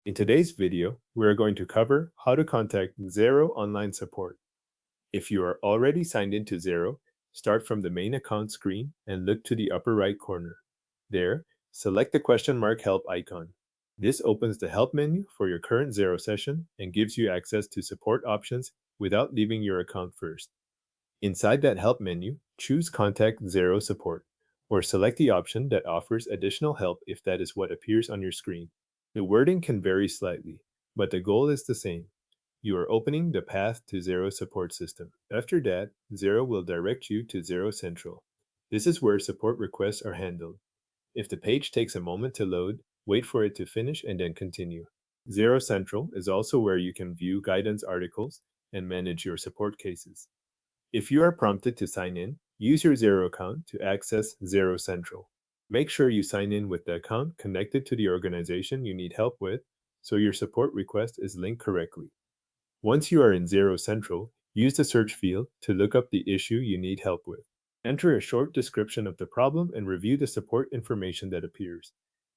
In today's video, we are going to cover how to contact Xero online support. If you are already signed into Xero, start from the main account screen and look to the upper right corner. There, select the question mark help icon. This opens the help menu for your current Xero session and gives you access to support options without leaving your account first. Inside that help menu, choose Contact Xero Support, or select the option that offers additional help if that is what appears on your screen. The wording can vary slightly, but the goal is the same. You are opening the path to Xero support system. After that, Xero will direct you to Xero Central. This is where support requests are handled. If the page takes a moment to load, wait for it to finish and then continue. Xero Central is also where you can view guidance articles and manage your support cases. If you are prompted to sign in, use your Xero account to access Xero Central. Make sure you sign in with the account connected to the organization you need help with so your support request is linked correctly. Once you are in Xero Central, use the search field to look up the issue you need help with. Enter a short description of the problem and review the support information that appears.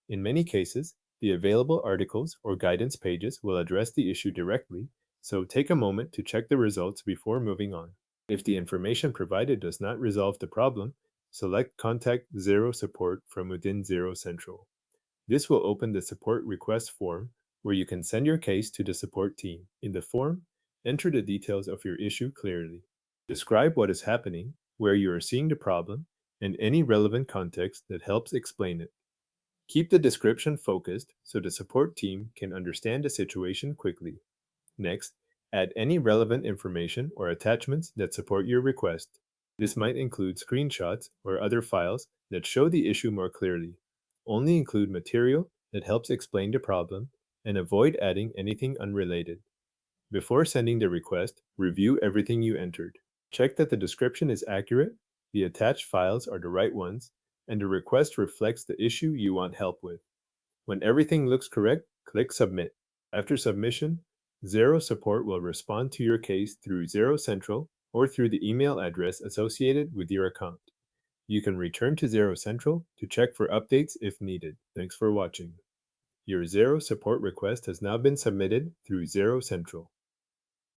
In many cases, the available articles or guidance pages will address the issue directly, so take a moment to check the results before moving on. If the information provided does not resolve the problem, select Contact Xero Support from within Xero Central. This will open the support request form where you can send your case to the support team. In the form, enter the details of your issue clearly. Describe what is happening, where you are seeing the problem, and any relevant context that helps explain it. Keep the description focused so the support team can understand the situation quickly. Next, add any relevant information or attachments that support your request. This might include screenshots or other files that show the issue more clearly. Only include material that helps explain the problem and avoid adding anything unrelated. Before sending the request, review everything you entered. Check that the description is accurate, the attached files are the right ones, and the request reflects the issue you want help with. When everything looks correct, click Submit. After submission, Xero support will respond to your case through Xero Central or through the email address associated with your account. You can return to Xero Central to check for updates if needed. Thanks for watching. Your Xero support request has now been submitted through Xero Central.